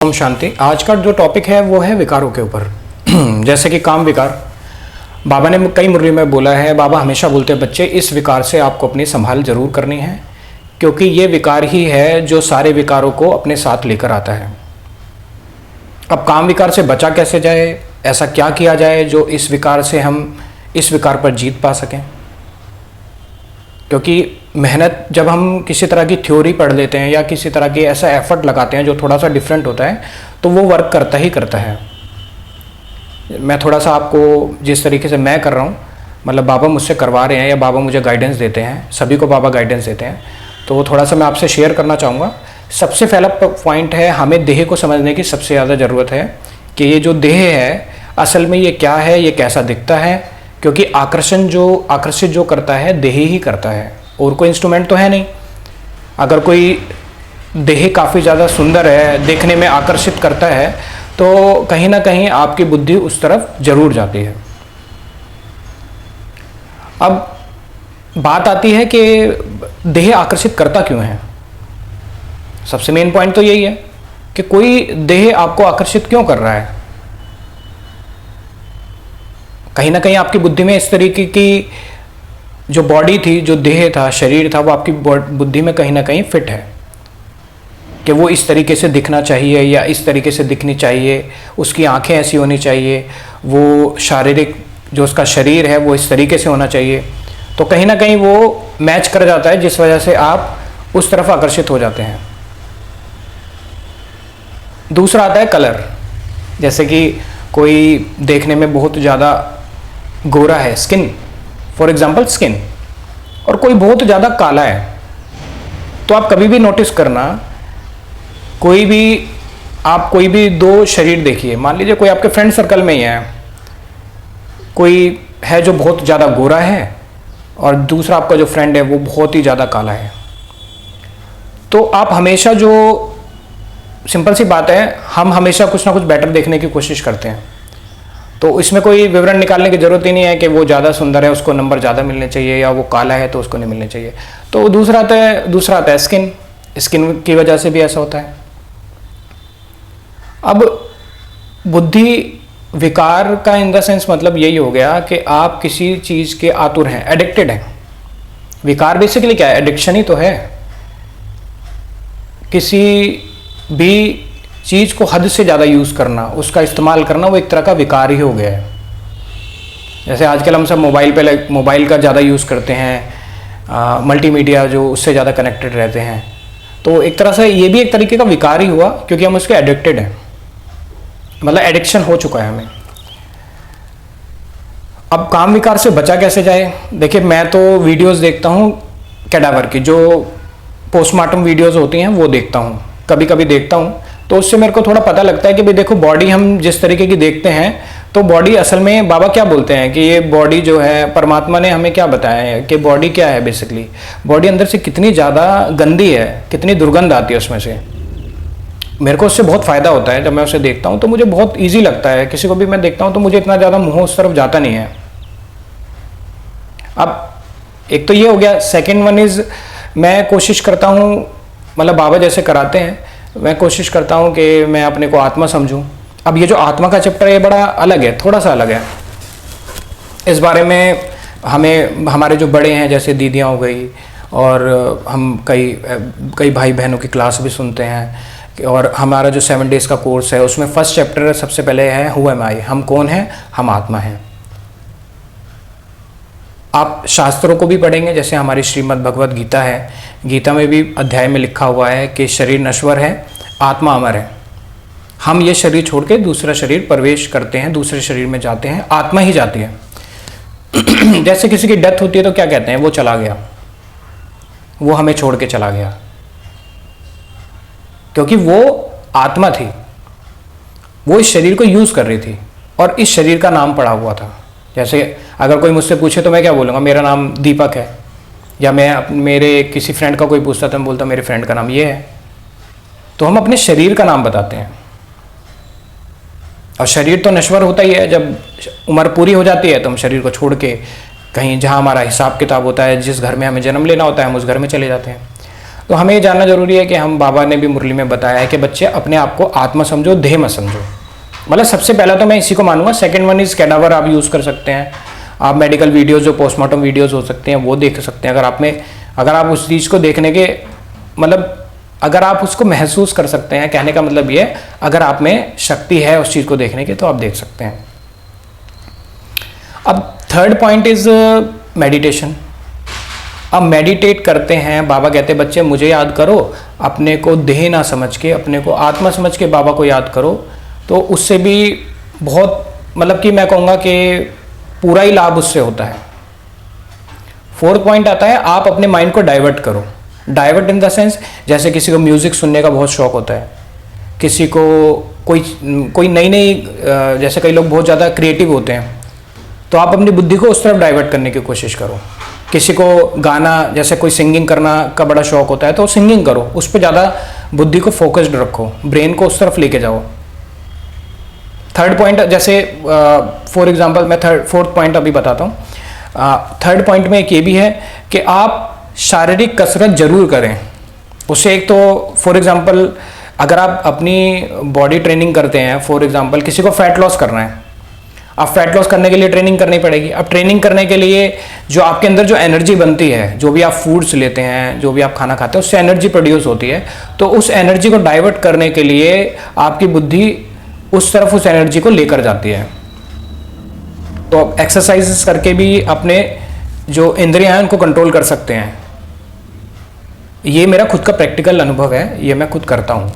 ओम शांति। आज का जो टॉपिक है वो है विकारों के ऊपर। जैसे कि काम विकार, बाबा ने कई मुरली में बोला है, बाबा हमेशा बोलते हैं बच्चे इस विकार से आपको अपनी संभाल जरूर करनी है, क्योंकि ये विकार ही है जो सारे विकारों को अपने साथ लेकर आता है। अब काम विकार से बचा कैसे जाए, ऐसा क्या किया जाए जो इस विकार से हम इस विकार पर जीत पा सकें। क्योंकि मेहनत, जब हम किसी तरह की थ्योरी पढ़ लेते हैं या किसी तरह की ऐसा एफर्ट लगाते हैं जो थोड़ा सा डिफरेंट होता है, तो वो वर्क करता ही करता है। मैं थोड़ा सा आपको जिस तरीके से मैं कर रहा हूँ, मतलब बाबा मुझसे करवा रहे हैं या बाबा मुझे गाइडेंस देते हैं, सभी को बाबा गाइडेंस देते हैं, तो वो थोड़ा सा मैं आपसे शेयर करना चाहूँगा। सबसे पहला पॉइंट है, हमें देह को समझने की सबसे ज़्यादा ज़रूरत है कि ये जो देह है असल में ये क्या है, ये कैसा दिखता है। क्योंकि आकर्षित जो करता है देह ही करता है, और कोई इंस्ट्रूमेंट तो है नहीं। अगर कोई देह काफ़ी ज़्यादा सुंदर है, देखने में आकर्षित करता है, तो कहीं ना कहीं आपकी बुद्धि उस तरफ जरूर जाती है। अब बात आती है कि देह आकर्षित करता क्यों है। सबसे मेन पॉइंट तो यही है कि कोई देह आपको आकर्षित क्यों कर रहा है। कहीं ना कहीं आपकी बुद्धि में इस तरीके की जो बॉडी थी, जो देह था, शरीर था, वो आपकी बुद्धि में कहीं ना कहीं फिट है कि वो इस तरीके से दिखना चाहिए या इस तरीके से दिखनी चाहिए, उसकी आंखें ऐसी होनी चाहिए, वो शारीरिक जो उसका शरीर है वो इस तरीके से होना चाहिए। तो कहीं ना कहीं वो मैच कर जाता है, जिस वजह से आप उस तरफ आकर्षित हो जाते हैं। दूसरा आता है कलर। जैसे कि कोई देखने में बहुत ज़्यादा गोरा है, स्किन, फॉर एग्जाम्पल स्किन, और कोई बहुत ज़्यादा काला है, तो आप कभी भी नोटिस करना, आप कोई भी दो शरीर देखिए। मान लीजिए कोई आपके फ्रेंड सर्कल में ही है, कोई है जो बहुत ज़्यादा गोरा है और दूसरा आपका जो फ्रेंड है वो बहुत ही ज़्यादा काला है, तो आप हमेशा, जो सिंपल सी बात है, हम हमेशा कुछ ना कुछ बेटर देखने की कोशिश करते हैं। तो इसमें कोई विवरण निकालने की ज़रूरत ही नहीं है कि वो ज़्यादा सुंदर है उसको नंबर ज़्यादा मिलने चाहिए या वो काला है तो उसको नहीं मिलने चाहिए। तो दूसरा आता है स्किन की वजह से भी ऐसा होता है। अब बुद्धि विकार का इन द सेंस मतलब यही हो गया कि आप किसी चीज़ के आतुर हैं, एडिक्टेड हैं। विकार बेसिकली क्या है? एडिक्शन ही तो है। किसी भी चीज़ को हद से ज़्यादा यूज़ करना, उसका इस्तेमाल करना, वो एक तरह का विकार ही हो गया है। जैसे आजकल हम सब मोबाइल का ज़्यादा यूज़ करते हैं, मल्टीमीडिया जो उससे ज़्यादा कनेक्टेड रहते हैं, तो एक तरह से ये भी एक तरीके का विकार ही हुआ, क्योंकि हम उसके एडिक्टेड हैं, मतलब एडिक्शन हो चुका है हमें। अब काम विकार से बचा कैसे जाए? देखिए, मैं तो वीडियोस देखता हूँ कैडावर की, जो पोस्टमार्टम वीडियोस होती हैं वो देखता हूँ, कभी कभी देखता हूँ। तो उससे मेरे को थोड़ा पता लगता है कि भाई देखो, बॉडी हम जिस तरीके की देखते हैं, तो बॉडी असल में बाबा क्या बोलते हैं कि ये बॉडी जो है, परमात्मा ने हमें क्या बताया है कि बॉडी क्या है। बेसिकली बॉडी अंदर से कितनी ज़्यादा गंदी है, कितनी दुर्गंध आती है उसमें से। मेरे को उससे बहुत फ़ायदा होता है, जब मैं उसे देखता हूँ तो मुझे बहुत ईजी लगता है। किसी को भी मैं देखता हूँ तो मुझे इतना ज़्यादा मुँह उस तरफ जाता नहीं है। अब एक तो ये हो गया। सेकेंड वन इज़, मैं कोशिश करता हूँ, मतलब बाबा जैसे कराते हैं, मैं कोशिश करता हूँ कि मैं अपने को आत्मा समझूं। अब ये जो आत्मा का चैप्टर है, ये बड़ा अलग है, थोड़ा सा अलग है। इस बारे में हमारे जो बड़े हैं, जैसे दीदियाँ हो गई, और हम कई भाई बहनों की क्लास भी सुनते हैं, और हमारा जो 7 डेज़ का कोर्स है उसमें फर्स्ट चैप्टर सबसे पहले है हु एम आई, हम कौन हैं, हम आत्मा हैं। आप शास्त्रों को भी पढ़ेंगे, जैसे हमारी श्रीमद् भगवत गीता है, गीता में भी अध्याय में लिखा हुआ है कि शरीर नश्वर है, आत्मा अमर है। हम ये शरीर छोड़ के दूसरा शरीर प्रवेश करते हैं, दूसरे शरीर में जाते हैं, आत्मा ही जाती है। जैसे किसी की डेथ होती है तो क्या कहते हैं, वो चला गया, वो हमें छोड़ के चला गया, क्योंकि वो आत्मा थी, वो इस शरीर को यूज कर रही थी और इस शरीर का नाम पड़ा हुआ था। जैसे अगर कोई मुझसे पूछे तो मैं क्या बोलूँगा, मेरा नाम दीपक है, या मैं मेरे किसी फ्रेंड का कोई पूछता तो मैं बोलता मेरे फ्रेंड का नाम ये है। तो हम अपने शरीर का नाम बताते हैं, और शरीर तो नश्वर होता ही है। जब उम्र पूरी हो जाती है तो हम शरीर को छोड़ के कहीं जहाँ हमारा हिसाब किताब होता है, जिस घर में हमें जन्म लेना होता है, हम उस घर में चले जाते हैं। तो हमें ये जानना जरूरी है कि हम, बाबा ने भी मुरली में बताया है कि बच्चे अपने आप को आत्मा समझो, देह मत समझो। मतलब सबसे पहला तो मैं इसी को मानूंगा। सेकंड वन इज कैडावर आप यूज़ कर सकते हैं, आप मेडिकल वीडियोस जो पोस्टमार्टम वीडियोस हो सकते हैं वो देख सकते हैं। अगर आप उस चीज़ को देखने के मतलब अगर आप उसको महसूस कर सकते हैं, कहने का मतलब ये, अगर आप में शक्ति है उस चीज़ को देखने की तो आप देख सकते हैं। अब थर्ड पॉइंट इज मेडिटेशन। अब मेडिटेट करते हैं, बाबा कहते हैं बच्चे मुझे याद करो, अपने को देह ना समझ के, अपने को आत्मा समझ के बाबा को याद करो। तो उससे भी बहुत, मतलब कि मैं कहूँगा कि पूरा ही लाभ उससे होता है। फोर्थ पॉइंट आता है, आप अपने माइंड को डाइवर्ट करो। डाइवर्ट इन द सेंस, जैसे किसी को म्यूज़िक सुनने का बहुत शौक होता है, किसी को कोई नई नई, जैसे कई लोग बहुत ज़्यादा क्रिएटिव होते हैं, तो आप अपनी बुद्धि को उस तरफ डाइवर्ट करने की कोशिश करो। किसी को गाना, जैसे कोई सिंगिंग करना का बड़ा शौक होता है तो सिंगिंग करो, उस पर ज़्यादा बुद्धि को फोकस्ड रखो, ब्रेन को उस तरफ लेके जाओ। थर्ड पॉइंट, जैसे फॉर एग्जांपल मैं फोर्थ पॉइंट अभी बताता हूँ। थर्ड पॉइंट में एक ये भी है कि आप शारीरिक कसरत जरूर करें। उससे एक तो फॉर एग्जांपल अगर आप अपनी बॉडी ट्रेनिंग करते हैं, फॉर एग्जांपल किसी को फैट लॉस करना है, अब फैट लॉस करने के लिए ट्रेनिंग करनी पड़ेगी। अब ट्रेनिंग करने के लिए जो आपके अंदर जो एनर्जी बनती है, जो भी आप फूड्स लेते हैं, जो भी आप खाना खाते हैं, उससे एनर्जी प्रोड्यूस होती है। तो उस एनर्जी को डाइवर्ट करने के लिए आपकी बुद्धि उस तरफ उस एनर्जी को लेकर जाती है। तो आप एक्सरसाइजेस करके भी अपने जो इंद्रियां हैं उनको कंट्रोल कर सकते हैं। ये मेरा खुद का प्रैक्टिकल अनुभव है, ये मैं खुद करता हूँ।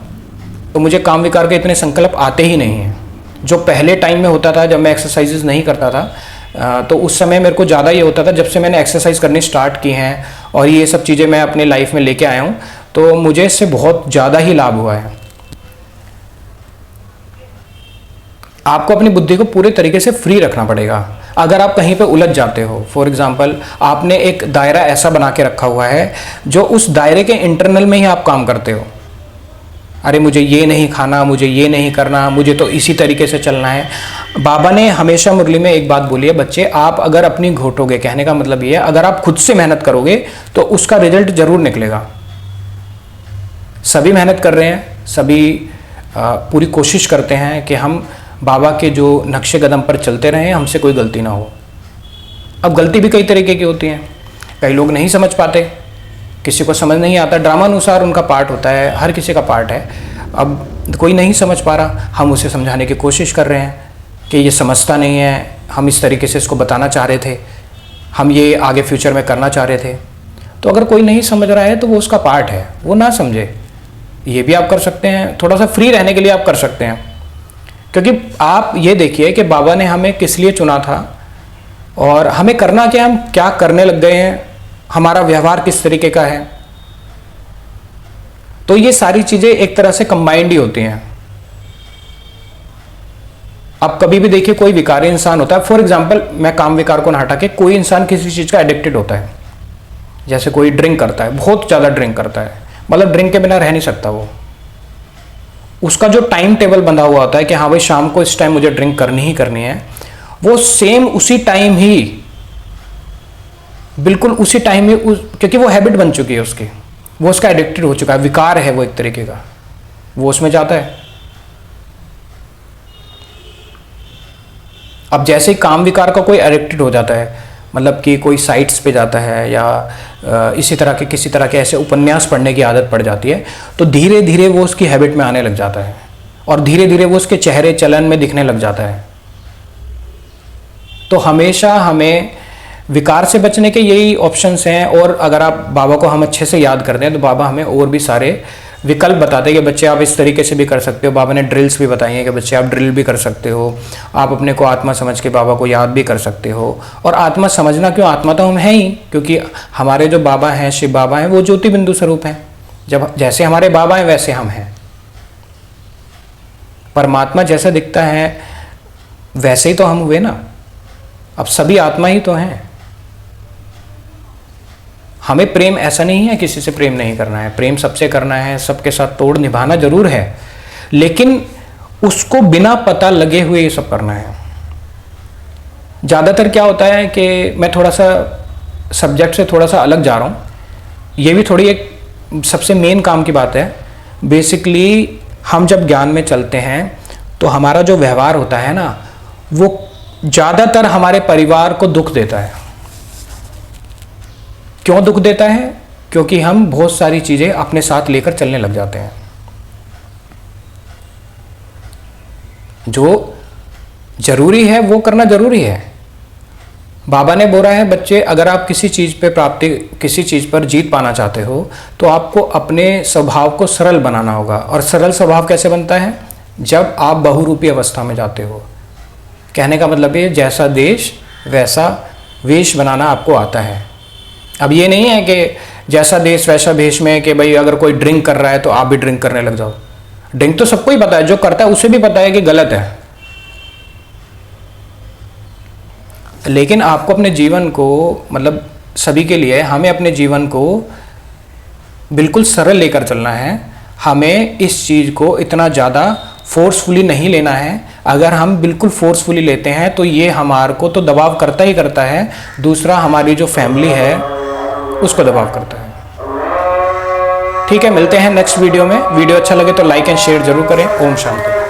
तो मुझे काम विकार के इतने संकल्प आते ही नहीं हैं। जो पहले टाइम में होता था, जब मैं एक्सरसाइजेस नहीं करता था, तो उस समय मेरे को ज़्यादा ये होता था। जब से मैंने एक्सरसाइज करनी स्टार्ट की हैं और ये सब चीज़ें मैं अपने लाइफ में लेके आया हूँ, तो मुझे इससे बहुत ज़्यादा ही लाभ हुआ है। आपको अपनी बुद्धि को पूरे तरीके से फ्री रखना पड़ेगा। अगर आप कहीं पे उलझ जाते हो, फॉर एग्जांपल आपने एक दायरा ऐसा बना के रखा हुआ है जो उस दायरे के इंटरनल में ही आप काम करते हो, अरे मुझे ये नहीं खाना, मुझे ये नहीं करना, मुझे तो इसी तरीके से चलना है। बाबा ने हमेशा मुरली में एक बात बोली है, बच्चे आप अगर अपनी घोटोगे, कहने का मतलब ये है अगर आप खुद से मेहनत करोगे तो उसका रिजल्ट जरूर निकलेगा। सभी मेहनत कर रहे हैं, सभी पूरी कोशिश करते हैं कि हम बाबा के जो नक्शे कदम पर चलते रहें, हमसे कोई गलती ना हो। अब गलती भी कई तरीके की होती हैं, कई लोग नहीं समझ पाते, किसी को समझ नहीं आता, ड्रामानुसार उनका पार्ट होता है, हर किसी का पार्ट है। अब कोई नहीं समझ पा रहा, हम उसे समझाने की कोशिश कर रहे हैं कि ये समझता नहीं है, हम इस तरीके से इसको बताना चाह रहे थे, हम ये आगे फ्यूचर में करना चाह रहे थे। तो अगर कोई नहीं समझ रहा है तो वो उसका पार्ट है, वो ना समझे। ये भी आप कर सकते हैं, थोड़ा सा फ्री रहने के लिए आप कर सकते हैं। क्योंकि आप ये देखिए कि बाबा ने हमें किस लिए चुना था और हमें करना क्या, हम क्या करने लग गए हैं, हमारा व्यवहार किस तरीके का है। तो ये सारी चीजें एक तरह से कंबाइंड ही होती हैं। अब कभी भी देखिए कोई विकारी इंसान होता है, फॉर एग्जांपल मैं काम विकार को ना हटा के, कोई इंसान किसी चीज का एडिक्टेड होता है, जैसे कोई ड्रिंक करता है, बहुत ज्यादा ड्रिंक करता है, मतलब ड्रिंक के बिना रह नहीं सकता वो। उसका जो टाइम टेबल बंधा हुआ होता है कि हाँ भाई शाम को इस टाइम मुझे ड्रिंक करनी ही करनी है, वो सेम उसी टाइम ही, बिल्कुल उसी टाइम ही, क्योंकि वो हैबिट बन चुकी है उसकी, वो उसका एडिक्टेड हो चुका है, विकार है वो एक तरीके का, वो उसमें जाता है। अब जैसे ही काम विकार का कोई एडिक्टेड हो जाता है, मतलब कि कोई साइट्स पे जाता है या इसी तरह के किसी तरह के ऐसे उपन्यास पढ़ने की आदत पड़ जाती है, तो धीरे धीरे वो उसकी हैबिट में आने लग जाता है और धीरे धीरे वो उसके चेहरे चलन में दिखने लग जाता है। तो हमेशा हमें विकार से बचने के यही ऑप्शंस हैं। और अगर आप बाबा को हम अच्छे से याद करते हैं तो बाबा हमें और भी सारे विकल्प बताते हैं कि बच्चे आप इस तरीके से भी कर सकते हो। बाबा ने ड्रिल्स भी बताई हैं कि बच्चे आप ड्रिल भी कर सकते हो, आप अपने को आत्मा समझ के बाबा को याद भी कर सकते हो। और आत्मा समझना क्यों, आत्मा तो हम हैं ही, क्योंकि हमारे जो बाबा हैं, शिव बाबा हैं, वो ज्योति बिंदु स्वरूप हैं। जब जैसे हमारे बाबा हैं वैसे हम हैं। परमात्मा जैसा दिखता है वैसे ही तो हम हुए ना, अब सभी आत्मा ही तो हैं। हमें प्रेम ऐसा नहीं है किसी से प्रेम नहीं करना है, प्रेम सबसे करना है, सबके साथ तोड़ निभाना जरूर है, लेकिन उसको बिना पता लगे हुए ये सब करना है। ज़्यादातर क्या होता है कि मैं थोड़ा सा सब्जेक्ट से थोड़ा सा अलग जा रहा हूँ, ये भी थोड़ी एक सबसे मेन काम की बात है। बेसिकली हम जब ज्ञान में चलते हैं तो हमारा जो व्यवहार होता है ना, वो ज़्यादातर हमारे परिवार को दुख देता है। क्यों दुख देता है? क्योंकि हम बहुत सारी चीज़ें अपने साथ लेकर चलने लग जाते हैं। जो जरूरी है वो करना जरूरी है। बाबा ने बोला है, बच्चे अगर आप किसी चीज़ पे प्राप्ति, किसी चीज़ पर जीत पाना चाहते हो तो आपको अपने स्वभाव को सरल बनाना होगा। और सरल स्वभाव कैसे बनता है? जब आप बहुरूपी अवस्था में जाते हो। कहने का मतलब ये, जैसा देश वैसा वेश बनाना आपको आता है। अब ये नहीं है कि जैसा देश वैसा भेष में कि भाई अगर कोई ड्रिंक कर रहा है तो आप भी ड्रिंक करने लग जाओ। ड्रिंक तो सबको ही पता है, जो करता है उसे भी पता है कि गलत है। लेकिन आपको अपने जीवन को, मतलब सभी के लिए, हमें अपने जीवन को बिल्कुल सरल लेकर चलना है। हमें इस चीज़ को इतना ज़्यादा फोर्सफुली नहीं लेना है। अगर हम बिल्कुल फोर्सफुली लेते हैं तो ये हमारे को तो दबाव करता ही करता है, दूसरा हमारी जो फैमिली है उसको दबाव करता है। ठीक है, मिलते हैं नेक्स्ट वीडियो में। वीडियो अच्छा लगे तो लाइक एंड शेयर जरूर करें। ओम शांति।